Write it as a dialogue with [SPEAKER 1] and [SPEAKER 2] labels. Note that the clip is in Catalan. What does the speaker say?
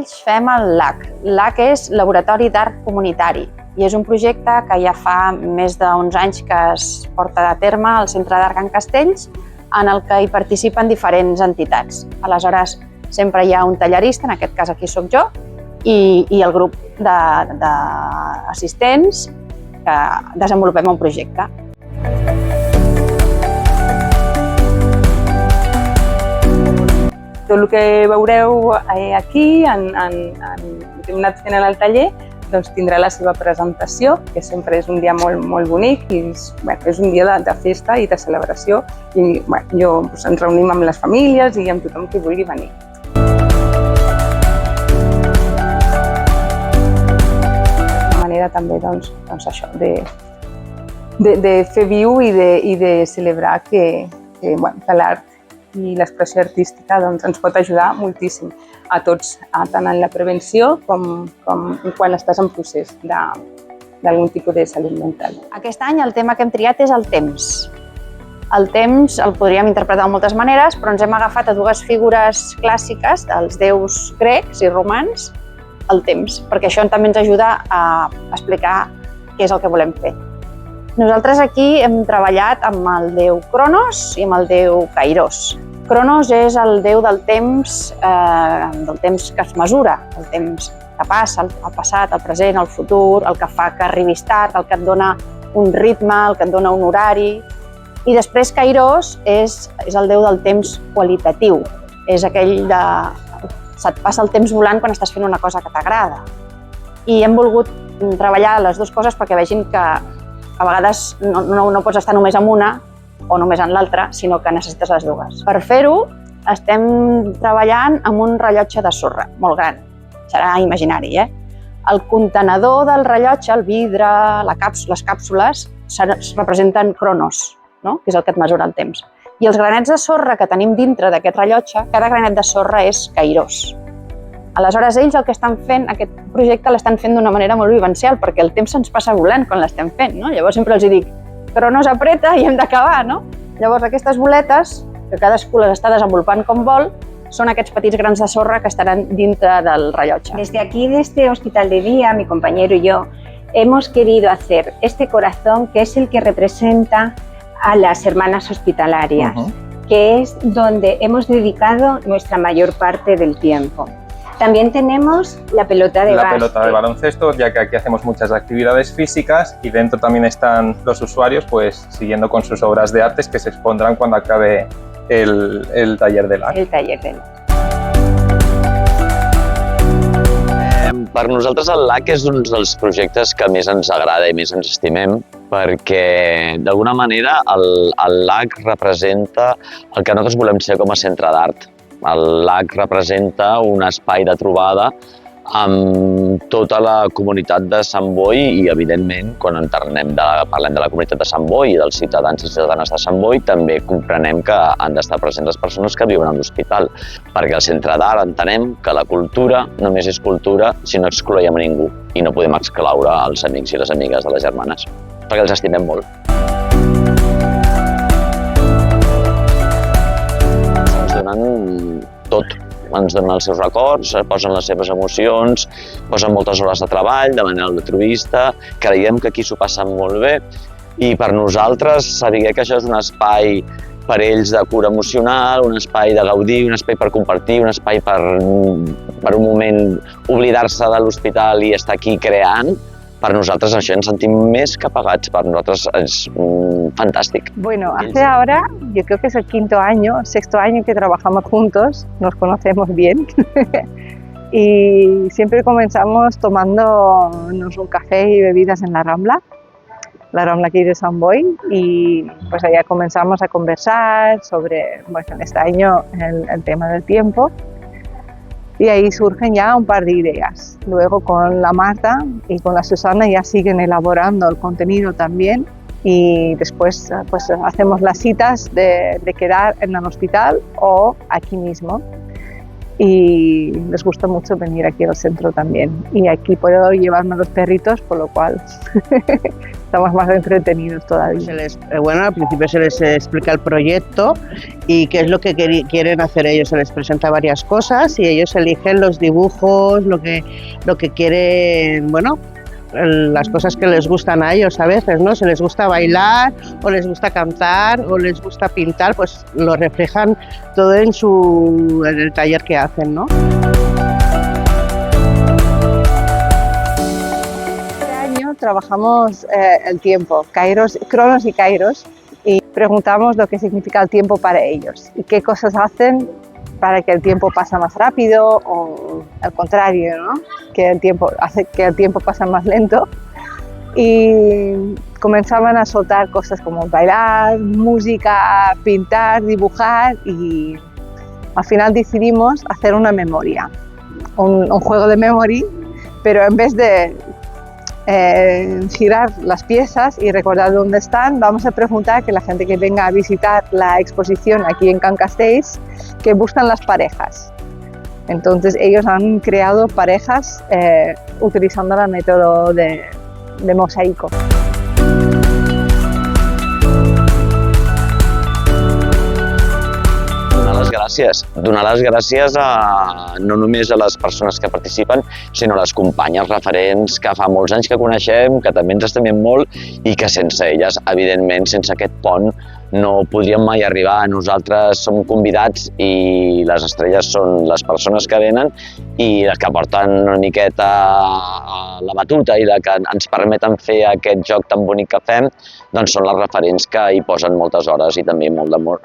[SPEAKER 1] ells fem el LAC. LAC és Laboratori d'Art Comunitari i és un projecte que ja fa més d'11 anys que es porta a terme al Centre d'Art Can Castells, en el que hi participen diferents entitats. Aleshores, sempre hi ha un tallerista, en aquest cas aquí sóc jo, i el grup d'assistents que desenvolupem un projecte.
[SPEAKER 2] Tot el que veureu aquí, que hem anat fent al taller, doncs tindrà la seva presentació, que sempre és un dia molt bonic i és un dia de festa i de celebració. I ens reunim amb les famílies i amb tothom qui vulgui venir. Una manera també això, de fer viu i de celebrar que l'art i l'expressió artística ens pot ajudar moltíssim a tots, tant en la prevenció com quan estàs en procés d'algun tipus de salut mental.
[SPEAKER 1] Aquest any el tema que hem triat és el temps. El temps el podríem interpretar de moltes maneres, però ens hem agafat a dues figures clàssiques dels déus grecs i romans, el temps, perquè això també ens ajuda a explicar què és el que volem fer. Nosaltres aquí hem treballat amb el déu Cronos i amb el déu Kairos. Cronos és el déu del temps que es mesura, el temps que passa, el passat, el present, el futur, el que fa que arribis tard, el que et dona un ritme, el que et dona un horari. I després Kairos és el déu del temps qualitatiu, és aquell de... se't passa el temps volant quan estàs fent una cosa que t'agrada. I hem volgut treballar les dues coses perquè vegin que a vegades no pots estar només en una o només en l'altra, sinó que necessites les dues. Per fer-ho, estem treballant amb un rellotge de sorra, molt gran, serà imaginari, El contenedor del rellotge, el vidre, les càpsules, representen Cronos, que és el que et mesura el temps. I els granets de sorra que tenim dintre d'aquest rellotge, cada granet de sorra és Kairos. Aleshores, ells el que estan fent, aquest projecte l'estan fent d'una manera molt vivencial, perquè el temps se'ns passa volant quan l'estem fent. Llavors sempre els dic, Cronos apreta i hem d'acabar. Llavors aquestes boletes, que cadascú les està desenvolupant com vol, són aquests petits grans de sorra que estaran dintre del rellotge.
[SPEAKER 3] Desde aquí, de este Hospital de Día, mi compañero y yo, hemos querido hacer este corazón que es el que representa a las hermanas hospitalarias, que es donde hemos dedicado nuestra mayor parte del tiempo. También tenemos la pelota de básquet.
[SPEAKER 4] La pelota de baloncesto, ya que aquí hacemos muchas actividades físicas y dentro también están los usuarios pues siguiendo con sus obras de artes que se expondrán cuando acabe el taller de l'art.
[SPEAKER 3] El taller de l'art.
[SPEAKER 5] Per nosaltres el LAC és un dels projectes que més ens agrada i més ens estimem perquè d'alguna manera el LAC representa el que nosaltres volem ser com a centre d'art. El LAC representa un espai de trobada amb tota la comunitat de Sant Boi i, evidentment, quan parlem de la comunitat de Sant Boi i dels ciutadans i ciutadanes de Sant Boi, també comprenem que han d'estar presents les persones que viuen a l'hospital, perquè al centre d'art entenem que la cultura només és cultura si no excloem a ningú i no podem excloure els amics i les amigues de les germanes, perquè els estimem molt. Donen tot, ens donen els seus records, posen les seves emocions, posen moltes hores de treball de manera altruista, creiem que aquí s'ho passen molt bé i per nosaltres saber que això és un espai per ells de cura emocional, un espai de gaudir, un espai per compartir, un espai per un moment oblidar-se de l'hospital i estar aquí creant. Per nosaltres això ens sentim més que pagats, per nosaltres és fantàstic.
[SPEAKER 6] Bueno, hace ahora, yo creo que es el sexto año que trabajamos juntos, nos conocemos bien y siempre comenzamos tomándonos un café y bebidas en la Rambla aquí de Sant Boi y pues allá comenzamos a conversar sobre, en este año, el tema del tiempo. Y ahí surgen ya un par de ideas. Luego con la Marta y con la Susana ya siguen elaborando el contenido también y después pues hacemos las citas de quedar en el hospital o aquí mismo. Y les gusta mucho venir aquí al centro también. Y aquí puedo llevarme los perritos, por lo cual estamos más entretenidos todavía.
[SPEAKER 7] Bueno, al principio se les explica el proyecto y qué es lo que quieren hacer ellos. Se les presenta varias cosas y ellos eligen los dibujos, lo que quieren, bueno, las cosas que les gustan a ellos a veces, ¿no? Si les gusta bailar o les gusta cantar o les gusta pintar, pues lo reflejan todo en el taller que hacen, ¿no?
[SPEAKER 6] Trabajamos el tiempo, Cronos y Kairos, y preguntamos lo que significa el tiempo para ellos y qué cosas hacen para que el tiempo pase más rápido o al contrario, ¿no? Que el tiempo hace que el tiempo pase más lento. Y comenzaban a soltar cosas como bailar, música, pintar, dibujar y al final decidimos hacer una memoria, un juego de memory, pero en vez de girar las piezas y recordar dónde están, vamos a preguntar que la gente que venga a visitar la exposición aquí en Can Castells, que buscan las parejas. Entonces ellos han creado parejas utilizando el método de mosaico.
[SPEAKER 5] Donar les gràcies no només a les persones que participen, sinó a les companyes referents que fa molts anys que coneixem, que també ens estimem molt i que sense elles, evidentment, sense aquest pont, no podríem mai arribar. Nosaltres som convidats i les estrelles són les persones que venen i les que porten una miqueta la batuta i les que ens permeten fer aquest joc tan bonic que fem, doncs són les referents que hi posen moltes hores i també molt d'amor.